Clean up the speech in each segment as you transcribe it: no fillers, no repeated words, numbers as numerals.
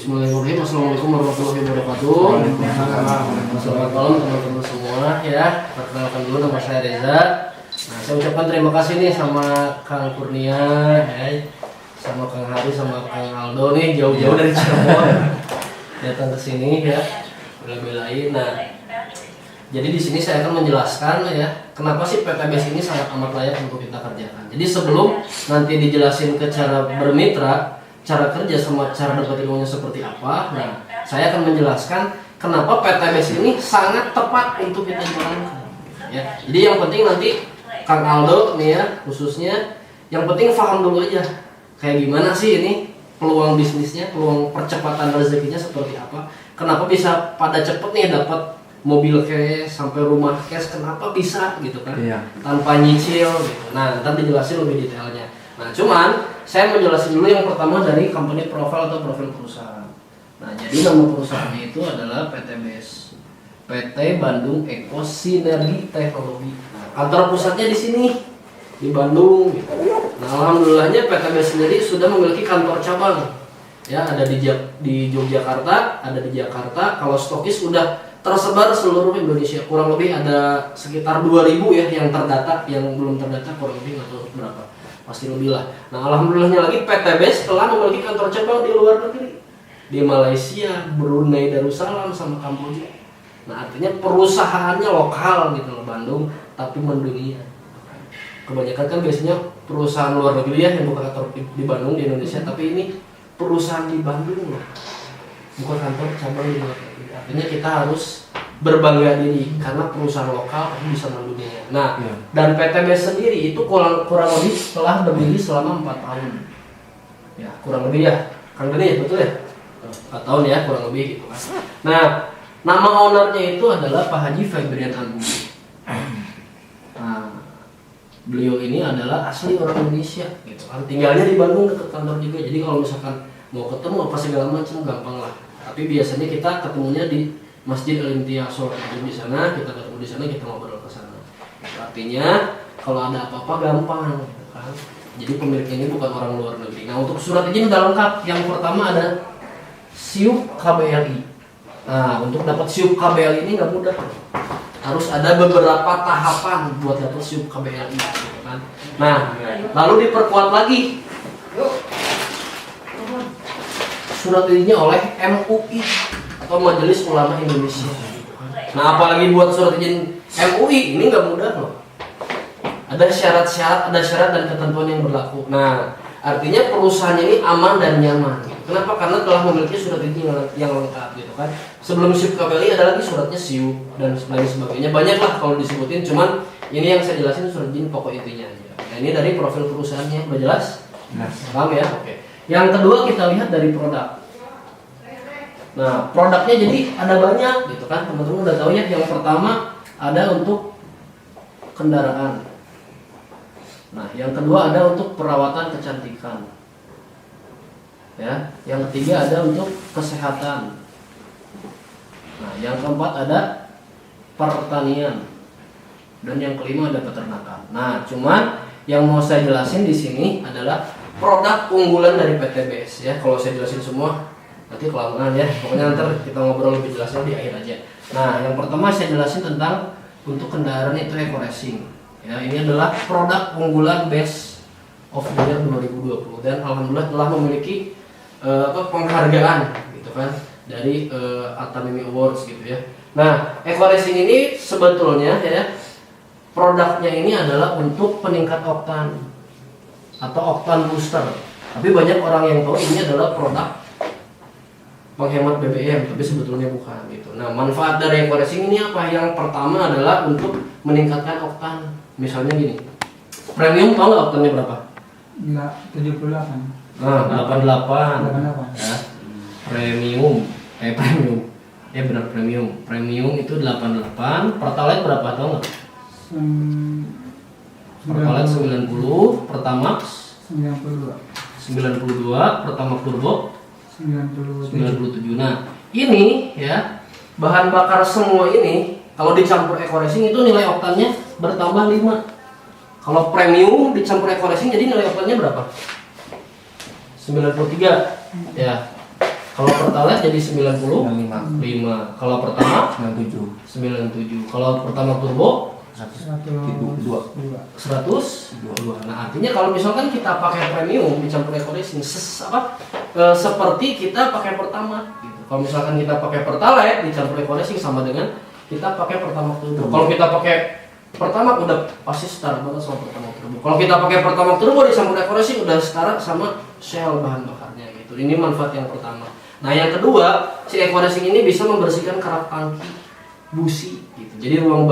Bismillahirrahmanirrahim. Assalamualaikum warahmatullahi wabarakatuh. Selamat malam teman-teman semua ya. Perkenalkan dulu, nama saya Reza. Nah, saya ucapkan terima kasih nih sama Kang Kurnia, ya, sama Kang Hari, sama Kang Aldo nih jauh-jauh dari Cirebon datang ke sini ya, bela-belain. Nah, jadi di sini saya akan menjelaskan ya, kenapa sih PTBS ini sangat amat layak untuk kita kerjakan. Jadi sebelum nanti dijelasin ke cara bermitra, cara kerja sama cara dapetin uangnya seperti apa, nah saya akan menjelaskan kenapa PTBS ini sangat tepat untuk kita jalankan. Ya, jadi yang penting nanti Kang Aldo nih ya, khususnya yang penting paham dulu aja kayak gimana sih ini peluang bisnisnya, peluang percepatan rezekinya seperti apa. Kenapa bisa pada cepet nih dapat mobil cash sampai rumah cash, kenapa bisa gitu kan, tanpa nyicil gitu. Nah, ntar dijelasin lebih detailnya. Nah, cuman saya menjelaskan dulu yang pertama dari company profile atau profil perusahaan. Nah, jadi nama perusahaannya itu adalah PTBS, PT Bandung Eko Sinergi Teknologi. Nah, kantor pusatnya di sini di Bandung gitu. Nah, alhamdulillahnya PTBS sendiri sudah memiliki kantor cabang. Ya, ada di Yogyakarta, ada di Jakarta. Kalau stokis sudah tersebar seluruh Indonesia, kurang lebih ada sekitar 2000 ya yang terdata, yang belum terdata kurang lebih atau berapa, pasti lebih lah. Nah, alhamdulillahnya lagi PTBS telah memiliki kantor cabang di luar negeri, di Malaysia, Brunei Darussalam, sama Kamboja. Nah, artinya perusahaannya lokal gitu loh, Bandung tapi mendunia. Kebanyakan kan biasanya perusahaan luar negeri ya yang buka kantor di Bandung di Indonesia, tapi ini perusahaan di Bandung loh, bukan kantor cabang di luar negeri. Artinya kita harus berbangga diri karena perusahaan lokal tapi bisa mendunia. Nah, dan PTBS sendiri itu kurang lebih telah berdiri selama 4 tahun. Ya, kurang lebih ya. Kang Deni ya, betul ya? 4 tahun ya, kurang lebih gitu kan. Nah, nama ownernya itu adalah Pak Haji Febrian Agung. Nah, beliau ini adalah asli orang Indonesia gitu kan. Tinggalnya di Bandung dekat kantor juga. Jadi kalau misalkan mau ketemu apa segala macam gampang lah. Tapi biasanya kita ketemunya di Masjid Al-Imtiaz di sana, kita ketemu di sana, kita ngobrol ke sana. Artinya kalau ada apa-apa gampang gitu kan. Jadi pemiliknya ini bukan orang luar negeri. Nah, untuk surat izin udah lengkap. Yang pertama ada SIUP KBLI. Nah, untuk dapat SIUP KBLI ini nggak mudah. Harus ada beberapa tahapan buat dapat SIUP KBLI gitu kan. Nah, lalu diperkuat lagi surat izinnya oleh MUI atau Majelis Ulama Indonesia. Nah, apalagi buat surat izin MUI ini nggak mudah loh. Ada syarat-syarat, ada syarat dan ketentuan yang berlaku. Nah, artinya perusahaannya ini aman dan nyaman. Kenapa? Karena telah memiliki surat izin yang lengkap gitu kan. Sebelum SIUP KBLI ada lagi suratnya SIUP dan lain sebagainya. Banyak lah kalau disebutin. Cuman ini yang saya jelasin surat izin pokok intinya aja. Nah, ini dari profil perusahaannya, udah jelas? Paham ya? Oke. Yang kedua kita lihat dari produk. Nah, produknya jadi ada banyak gitu kan, teman-teman udah tahu ya. Yang pertama ada untuk kendaraan. Nah, yang kedua ada untuk perawatan kecantikan. Ya, yang ketiga ada untuk kesehatan. Nah, yang keempat ada pertanian. Dan yang kelima ada peternakan. Nah, cuman yang mau saya jelasin di sini adalah produk unggulan dari PTBS ya. Kalau saya jelasin semua nanti kelamaan ya. Pokoknya nanti kita ngobrol lebih jelasnya di akhir aja. Nah, yang pertama saya jelasin tentang untuk kendaraan itu Eco Racing. Ya, ini adalah produk unggulan Best of the Year 2020 dan alhamdulillah telah memiliki penghargaan gitu kan dari Atamimi Awards gitu ya. Nah, Eco Racing ini sebetulnya ya produknya ini adalah untuk peningkat oktan atau oktan booster. Tapi banyak orang yang tahu ini adalah produk penghemat BBM, tapi sebetulnya bukan gitu. Nah, manfaat dari Eco Racing ini apa? Yang pertama adalah untuk meningkatkan oktan. Misalnya gini, premium tahu nggak oktannya berapa? Enggak, 78. Nah, 88. Ya. Premium. Ya benar premium. Premium itu 88. Pertalite berapa tahu nggak? Pertalite 90, Pertamax 92, Pertamax Turbo 97. Nah, ini ya bahan bakar semua ini kalau dicampur Eco Racing itu nilai oktannya bertambah 5. Kalau premium dicampur Eco Racing jadi nilai oktannya berapa? 93 ya. Kalau pertalite jadi 95. 95. Kalau pertama 97. 97. Kalau pertama turbo 102. 102. Nah, artinya kalau misalkan kita pakai premium dicampur eco racing seperti kita pakai pertama gitu. Kalau misalkan kita pakai pertalite dicampur eco racing sama dengan kita pakai pertama turbo. Kalau kita pakai pertama udah pasti setara banget sama pertama turbo. Kalau kita pakai pertama turbo dicampur eco racing udah setara sama Shell bahan bakarnya gitu. Ini manfaat yang pertama. Nah, yang kedua, si eco racing ini bisa membersihkan kerak tangki, busi gitu. Jadi ruang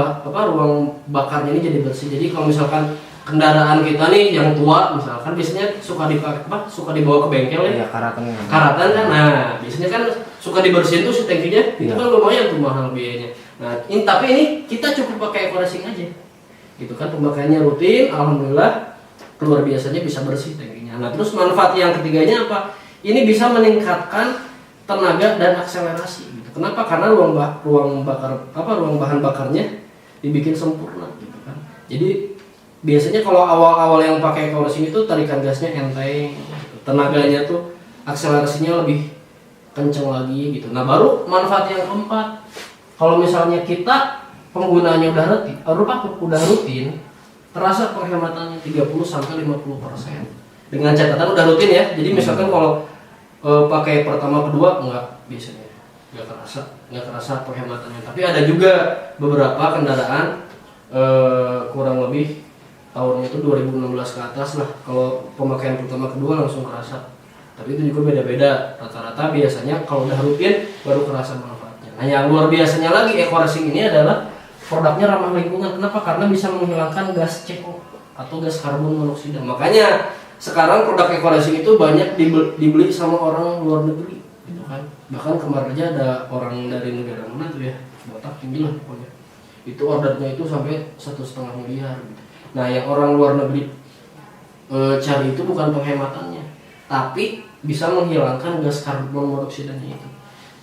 bakarnya ini jadi bersih. Jadi kalau misalkan kendaraan kita nih yang tua misalkan biasanya suka dibawa ke bengkel ya. Iya, karatan kan. Nah, biasanya kan suka dibersihin tuh si tangkinya, itu kan lumayan tuh mahal biayanya. Nah, tapi ini kita cukup pakai eco racing aja. Gitu kan, pemakaiannya rutin, alhamdulillah luar biasanya bisa bersih tangkinya. Nah, terus manfaat yang ketiganya apa? Ini bisa meningkatkan tenaga dan akselerasi gitu. Kenapa? Karena ruang bahan bakarnya dibikin sempurna gitu kan. Jadi biasanya kalau awal-awal yang pakai eco racing itu tarikan gasnya enteng, gitu. Tenaganya tuh akselerasinya lebih kenceng lagi gitu. Nah, baru manfaat yang keempat. Kalau misalnya kita penggunaannya udah rutin, terasa penghematannya 30-50%. Dengan catatan udah rutin ya. Jadi misalkan kalau pakai pertama kedua biasanya nggak kerasa penghematannya. Tapi ada juga beberapa kendaraan kurang lebih tahunnya itu 2016 ke atas lah, kalau pemakaian pertama kedua langsung kerasa. Tapi itu juga beda-beda, rata-rata biasanya kalau udah rutin baru kerasa manfaatnya. Nah, yang luar biasanya lagi eco racing ini adalah produknya ramah lingkungan. Kenapa? Karena bisa menghilangkan gas CO atau gas karbon monoksida. Makanya sekarang produk eco racing itu banyak dibeli sama orang luar negeri gitu kan. Bahkan kemarin aja ada orang dari negara mana tuh ya, botak tinggi lah pokoknya, itu ordernya itu sampai 1,5 miliar gitu. Nah, yang orang luar negeri cari itu bukan penghematannya, tapi bisa menghilangkan gas karbon monoksidanya itu.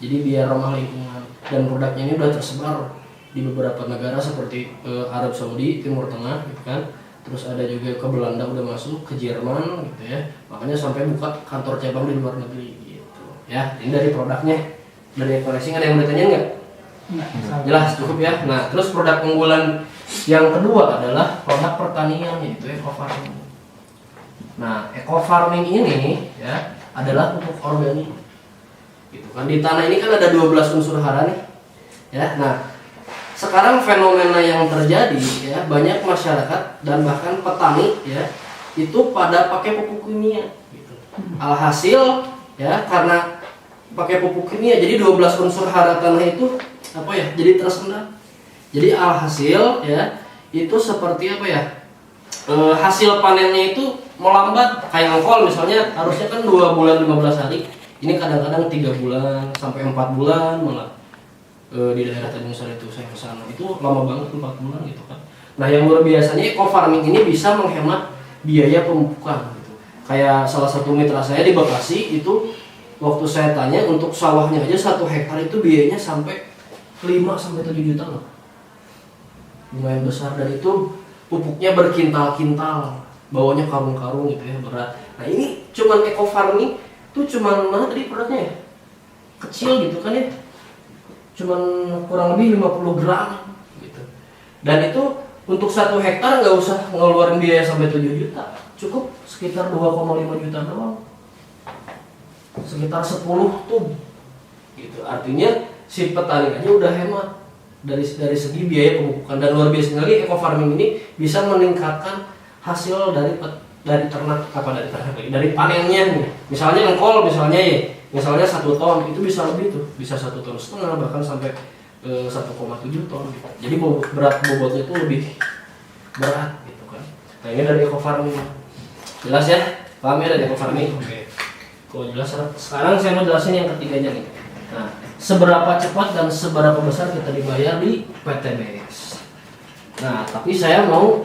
Jadi biar ramah lingkungan, dan produknya ini udah tersebar di beberapa negara seperti Arab Saudi, Timur Tengah gitu kan. Terus ada juga ke Belanda udah masuk, ke Jerman gitu ya. Makanya sampai buka kantor cabang di luar negeri gitu. Ya, ini dari produknya. Dari eco racing ada yang mau ditanya nggak? Jelas cukup ya. Nah, terus produk unggulan yang kedua adalah produk pertanian, yaitu eco farming. Nah, eco farming ini ya adalah pupuk organik. Gitu kan, di tanah ini kan ada 12 unsur hara nih. Ya. Nah, sekarang fenomena yang terjadi ya, banyak masyarakat dan bahkan petani ya itu pada pakai pupuk kimia gitu. Alhasil ya, karena pakai pupuk kimia jadi 12 unsur hara tanah itu jadi tersendat. Jadi alhasil ya itu seperti hasil panennya itu melambat. Kayak engkol misalnya harusnya kan 2 bulan 15 hari, ini kadang-kadang 3 bulan sampai 4 bulan malah. Di daerah Tanjung Sari itu saya kesana itu lama banget 4 bulan gitu kan. Nah, yang luar biasanya eco farming ini bisa menghemat biaya pemupukan gitu. Kayak salah satu mitra saya di Bekasi itu, waktu saya tanya untuk sawahnya aja 1 hektar itu biayanya sampai 5-7 juta loh. Lumayan besar, dan itu pupuknya berkintal-kintal, bawanya karung-karung gitu ya, berat. Nah, ini cuman eco farming tuh cuman mana tadi produknya ya? Kecil gitu kan ya. Cuman kurang lebih 50 gram gitu. Dan itu untuk 1 hektar nggak usah ngeluarin biaya sampai 7 juta, cukup sekitar 2,5 juta doang, sekitar 10 tub gitu. Artinya si petani aja udah hemat dari segi biaya pemupukan. Dan luar biasa lagi, eco farming ini bisa meningkatkan hasil dari panennya nih. Misalnya engkol misalnya 1 ton itu bisa lebih tuh, bisa 1,5 ton, bahkan sampai 1,7 ton gitu. Jadi berat bobotnya itu lebih berat gitu kan. Nah, ini dari eco farming. Jelas ya? Paham ya dari eco farming? Oke. Kalau jelas, sekarang saya mau jelasin yang ketiganya nih. Nah, seberapa cepat dan seberapa besar kita dibayar di PTBS. Nah, tapi saya mau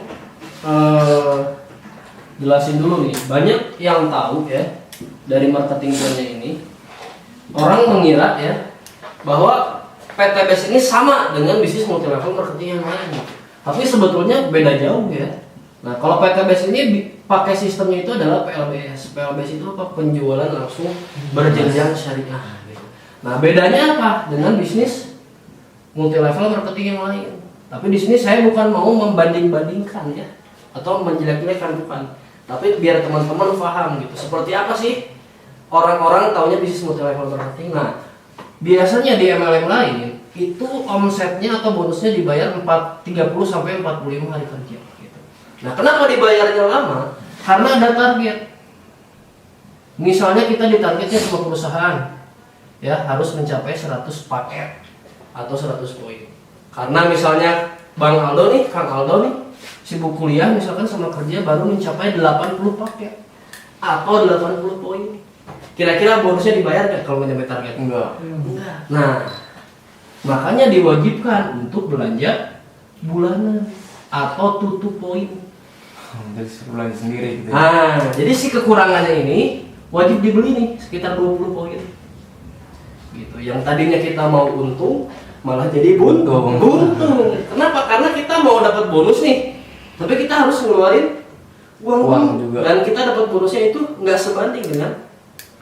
jelasin dulu nih. Banyak yang tahu ya dari marketing plan-nya ini. Orang mengira ya bahwa PTBS ini sama dengan bisnis multi level marketing yang lain. Tapi sebetulnya beda jauh ya. Nah, kalau PTBS ini pakai sistemnya itu adalah PLBS. PLBS itu apa? Penjualan langsung berjenjang syariah. Nah, bedanya apa dengan bisnis multi level marketing yang lain? Tapi di sini saya bukan mau membanding-bandingkan ya, atau menjelek-jelekan, bukan. Tapi biar teman-teman paham gitu. Seperti apa sih orang-orang taunya bisnis multi level marketing? Nah, biasanya di MLM lain itu omsetnya atau bonusnya dibayar 30 sampai 45 hari kerja gitu. Nah, kenapa dibayarnya lama? Karena ada target. Misalnya kita ditargetnya sebuah perusahaan ya harus mencapai 100 paket atau 100 poin. Karena misalnya Kang Aldo nih sibuk kuliah misalkan sama kerja baru mencapai 80 paket atau 80 poin. Kira-kira bonusnya dibayar nggak kalau mencapai target? Enggak. Nah, makanya diwajibkan untuk belanja bulanan atau tutup poin. Jadi belanja sendiri gitu. Nah, jadi si kekurangannya ini wajib dibeli nih sekitar 20 poin. Gitu. Yang tadinya kita mau untung malah jadi buntung. Kenapa? Karena kita mau dapat bonus nih, tapi kita harus ngeluarin uang juga. Dan kita dapat bonusnya itu nggak sebanding dengan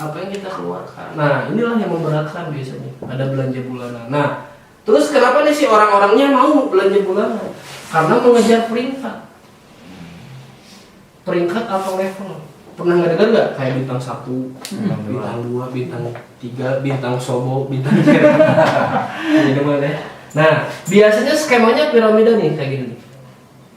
apa yang kita keluarkan. Nah, inilah yang memberatkan biasanya. Ada belanja bulanan. Nah, terus kenapa nih sih orang-orangnya mau belanja bulanan? Karena mengejar peringkat atau level. Pernah nggak dengar nggak kayak bintang 1, bintang 2, bintang 3, bintang sobo, bintang jadi mana? Nah, biasanya skemanya piramida nih kayak gini.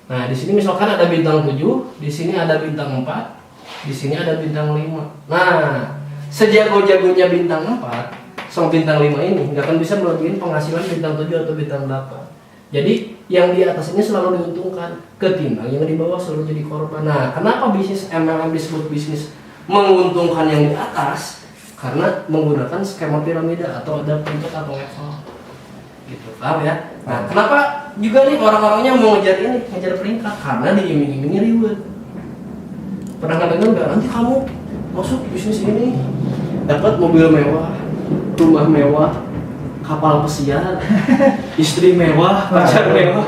Nah, di sini misalkan ada bintang 7, di sini ada bintang 4, di sini ada bintang 5. Nah, sejago-jagonya bintang 4 sama bintang 5 ini nggak akan bisa melebihin penghasilan bintang 7 atau bintang 8. Jadi yang di atas ini selalu diuntungkan ketimbang yang di bawah selalu jadi korban. Nah, kenapa bisnis MLM disebut bisnis menguntungkan yang di atas? Karena menggunakan skema piramida atau ada peringkat atau level. Gitu, paham ya? Nah, kenapa juga nih orang-orangnya mau ngejar peringkat? Karena diiming-imingi reward. Pernah nggak dengar nggak? Nanti kamu masuk bisnis ini dapat mobil mewah, rumah mewah, kapal pesiar, istri mewah, pacar mewah,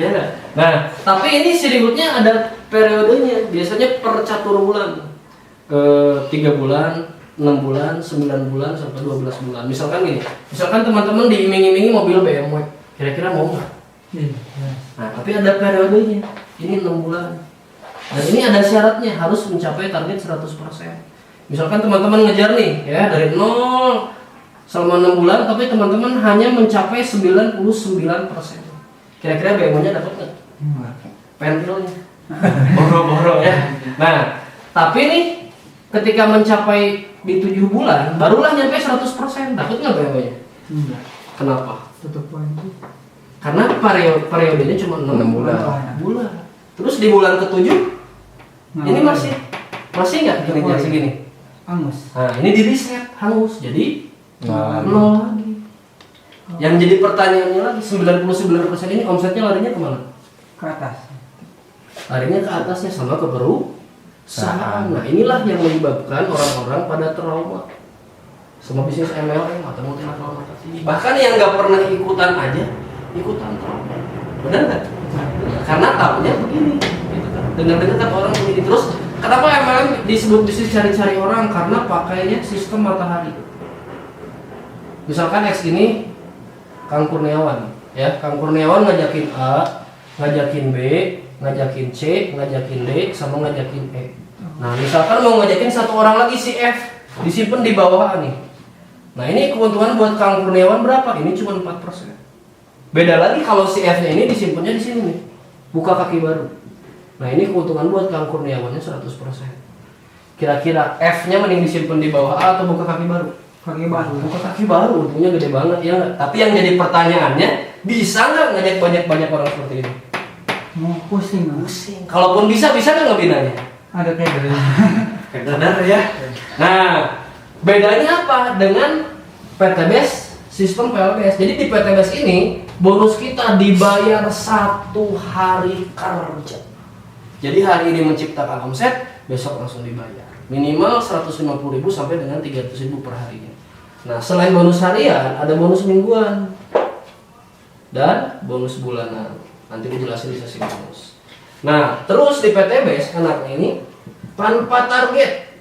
ya nggak? Nah, tapi ini si rewardnya ada periodenya, biasanya per catur bulan, 3 bulan, 6 bulan, 9 bulan, sampai 12 bulan. Misalkan gini, misalkan teman-teman diiming-imingi mobil BMW, kira-kira mau nggak? Nah, tapi ada periodenya, ini 6 bulan. Dan ini ada syaratnya, harus mencapai target 100%. Misalkan teman-teman ngejar nih, ya dari 0 selama 6 bulan, tapi teman-teman hanya mencapai 99%. Kira-kira BMW-nya dapat nggak? Pentilnya, boro-boro ya. Nah, tapi nih ketika mencapai di 7 bulan, barulah nyampe 100%. Dapat nggak BMW-nya? Kenapa? Tutup poin itu. Karena periodenya cuma 6 bulan. Terus di bulan ke-7 ini masih nggak kinerja segini? Angus. Nah, ini di reset hangus, jadi 0 lagi. Yang jadi pertanyaannya lagi, 99% ini omsetnya larinya kemana? Ke atas. Larinya ke atasnya sama ke perusahaan. Nah, inilah yang menyebabkan orang-orang pada trauma sama bisnis MLM atau multi-level marketing. Bahkan yang nggak pernah ikutan aja ikutan trauma. Benar nggak? Karena tahunya begini, gitu kan. Dengar-dengar kata orang begini. Terus kenapa MLM disebut bisnis cari-cari orang? Karena pakainya sistem matahari. Misalkan X ini Kang Kurniawan, ya Kang Kurniawan ngajakin A, ngajakin B, ngajakin C, ngajakin D, sama ngajakin E. Nah, misalkan mau ngajakin satu orang lagi si F, disimpan di bawah A nih. Nah, ini keuntungan buat Kang Kurniawan berapa? Ini cuma 4%. Beda lagi kalau si F-nya ini disimpannya di sini nih, buka kaki baru. Nah, ini keuntungan buat Kang Kurniawannya 100%. Kira-kira F-nya mending disimpan di bawah A atau buka kaki baru? Kaki baru. Buka kaki baru, untungnya gede banget ya nggak? Tapi yang jadi pertanyaannya, bisa nggak ngajak banyak orang seperti ini? Mau pusing. Pusing. Kalaupun bisa nggak ngebinanya? Ada kayak Benar ya. Nah, bedanya apa dengan PTBS sistem PLBS? Jadi di PTBS ini bonus kita dibayar 1 hari kerja. Jadi hari ini menciptakan omset, besok langsung dibayar. Minimal 150.000 sampai dengan 300.000 per harinya. Nah, selain bonus harian, ada bonus mingguan dan bonus bulanan. Nanti dijelasin di sesi bonus. Nah, terus di PTBS anaknya ini tanpa target.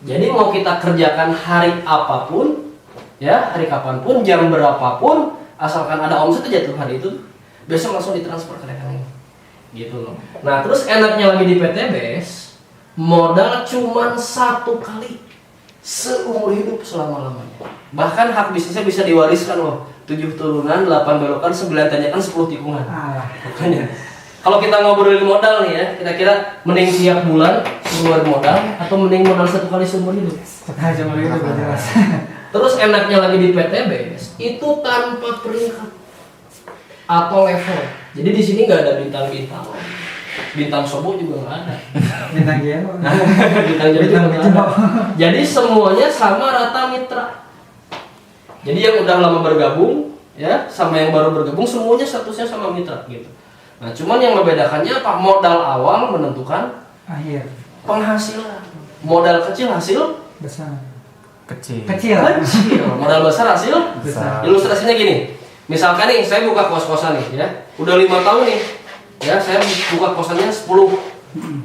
Jadi mau kita kerjakan hari apapun, ya hari kapanpun, jam berapapun, asalkan ada omset aja tuh hari itu, besok langsung ditransfer ke rekening, gitu loh. Nah terus enaknya lagi di PTBS, modal cuman 1 kali seumur hidup selama-lamanya. Bahkan hak bisnisnya bisa diwariskan loh, 7 turunan, 8 belokan, 9 tanjakan, 10 tikungan. Makanya kalau kita ngobrolin modal nih ya, kira-kira mending tiap bulan keluar modal atau mending modal 1 kali seumur hidup? Sekali seumur hidup jelas. Terus enaknya lagi di PTBS itu tanpa peringkat atau level. Jadi di sini nggak ada bintang-bintang. Bintang Sobo juga nggak ada. Bintang Geno. Bintang jadi juga nggak ada. Jadi semuanya sama rata mitra. Jadi yang udah lama bergabung ya sama yang baru bergabung semuanya statusnya sama mitra gitu. Nah, cuman yang membedakannya apa? Modal awal menentukan Akhir. penghasilan. Modal kecil hasil Besar. Kecil. Kecil. modal besar hasil Besar. Ilustrasinya gini. Misalkan nih saya buka kos-kosan nih ya. Udah 5 tahun nih. Ya, saya buka kosannya 10.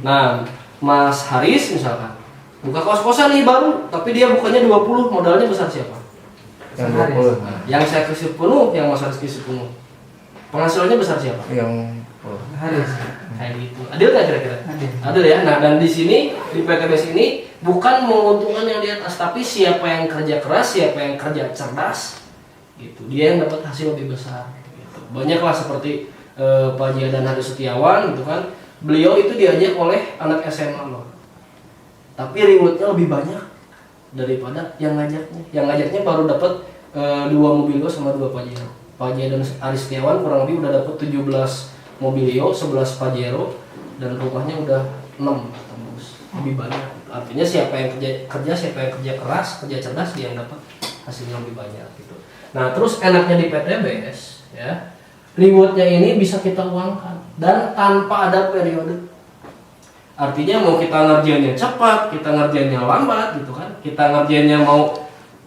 Nah, Mas Haris misalkan buka kos-kosan nih baru, tapi dia bukanya 20, modalnya besar siapa? Yang 20. Yang saya kasih penuh, yang Mas Haris kasih penuh. Penghasilannya besar siapa? Yang Harus. Kayak gitu. Adil nggak kira-kira? Adil. Adil ya. Nah, dan di sini di PTBS ini bukan menguntungkan yang di atas, tapi siapa yang kerja keras, siapa yang kerja cerdas, gitu. Dia yang dapat hasil lebih besar. Gitu. Banyaklah seperti Pak Jia dan Haris Setiawan, gitu kan. Beliau itu diajak oleh anak SMA loh. Tapi rewardnya lebih banyak daripada yang ngajaknya. Yang ngajaknya baru dapat 2 mobil sama 2 Pajero. Pak Jia dan Haris Setiawan kurang lebih udah dapat 17 Mobilio, 11 Pajero, dan rumahnya udah 6 tembus. Lebih banyak. Artinya siapa yang kerja, siapa yang kerja keras, kerja cerdas, dia yang dapat hasilnya lebih banyak gitu. Nah, terus enaknya di PTBS ya, rewardnya ini bisa kita uangkan dan tanpa ada periode. Artinya mau kita ngerjainnya cepat, kita ngerjainnya lambat gitu kan. Kita ngerjainnya mau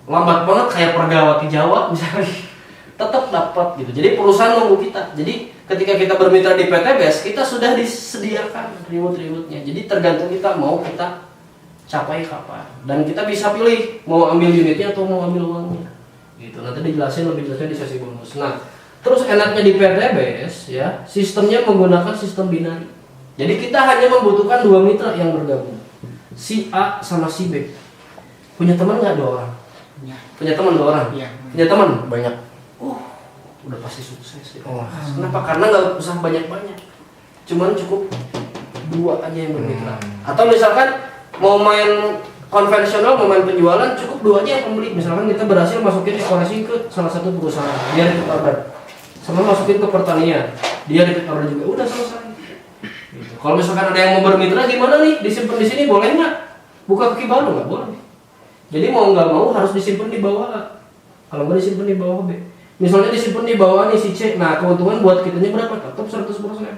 lambat banget kayak Pergawati Jawa misalnya, tetap dapat gitu. Jadi perusahaan nunggu kita. Jadi ketika kita bermitra di PTBS, kita sudah disediakan reward-rewardnya. Jadi tergantung kita mau kita capai kapan. Dan kita bisa pilih mau ambil unitnya atau mau ambil uangnya. Gitu. Nanti dijelasin lebih jelasnya di sesi bonus. Nah, terus enaknya di PTBS ya, sistemnya menggunakan sistem binari. Jadi kita hanya membutuhkan 2 mitra yang bergabung. Si A sama si B. Punya teman nggak 2 orang? Punya teman 2 orang? Iya. Punya teman? banyak. Udah pasti sukses deh. Oh. Kenapa? Karena nggak usah banyak-banyak. Cuman cukup 2 aja yang bermitra. Atau misalkan mau main konvensional, mau main penjualan, cukup 2 aja yang pembeli. Misalkan kita berhasil masukin eksplorasi ke salah satu perusahaan, dia repeat order. Sama masukin ke pertanian, dia repeat order juga. Udah selesai. Gitu. Kalau misalkan ada yang mau bermitra gimana nih? Disimpan di sini boleh nggak? Buka kaki baru nggak boleh. Jadi mau nggak mau harus disimpan di bawah A. Kalau nggak disimpan di bawah B. Misalnya disimpan di bawah nih si C. Nah, keuntungan buat kitanya berapa? Tetap 100%.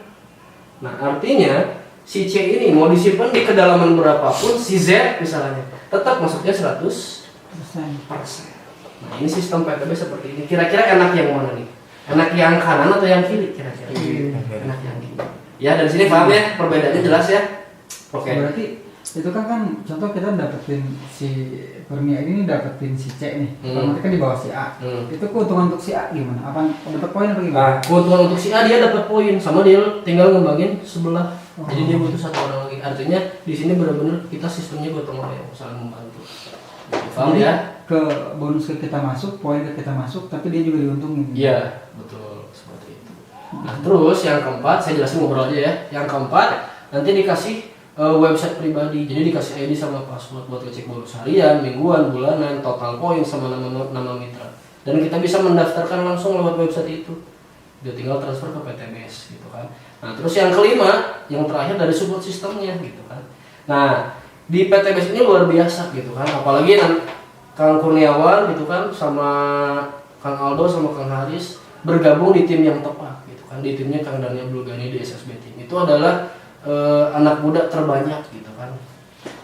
Nah, artinya si C ini mau disimpan di kedalaman berapapun, si Z misalnya tetap masuknya 100%. Nah, ini sistem PTB seperti ini. Kira-kira enak yang mana nih? Enak yang kanan atau yang kiri kira-kira? Enak yang kiri. Ya, dari sini paham ya? Perbedaannya jelas ya? Oke. Berarti itu kan contoh kita dapetin si Kurnia ini dapetin si C nih. Berarti kan di bawah si A. Itu keuntungan untuk si A gimana? Apa dapat poin apa gimana? Nah, keuntungan untuk si A dia dapat poin sama dia tinggal ngembangin sebelah. Jadi dia butuh 1 orang lagi. Artinya di sini benar-benar kita sistemnya gotong royong, saling membantu. Paham Jadi, ya? ke bonus ke kita masuk, poin ke kita masuk, tapi dia juga diuntungin. Iya, betul seperti itu. Nah, terus yang keempat, saya jelasin ngobrol aja ya. Yang keempat, nanti dikasih website pribadi. Jadi dikasih ID sama password buat ngecek bonus harian, mingguan, bulanan, total poin sama nama mitra. Dan kita bisa mendaftarkan langsung lewat website itu. Dia tinggal transfer ke PTBS gitu kan. Nah, terus yang kelima, yang terakhir dari support sistemnya gitu kan. Nah, di PTBS ini luar biasa gitu kan. Apalagi Kang Kurniawan gitu kan sama Kang Aldo sama Kang Haris bergabung di tim yang tepat gitu kan. Di timnya Kang Daniel Bulgani di SSB Team. Itu adalah anak muda terbanyak gitu kan.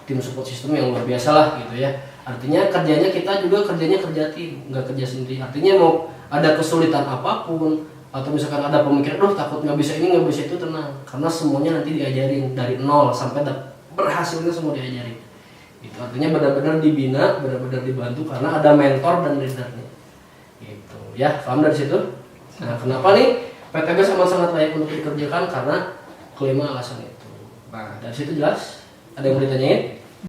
Tim support system yang luar biasa lah gitu ya. Artinya kerjanya kita juga kerjanya kerja tim, nggak kerja sendiri. Artinya mau ada kesulitan apapun atau misalkan ada pemikiran, takut nggak bisa ini nggak bisa itu, tenang. Karena semuanya nanti diajarin dari nol sampai berhasilnya semua diajarin. Itu artinya benar-benar dibina, benar-benar dibantu karena ada mentor dan leadernya. Gitu. Ya, paham dari situ? Nah, kenapa nih PTG sangat layak untuk dikerjakan? Karena kelima alasan itu. Nah, dari situ jelas. Ada yang mau ditanyain?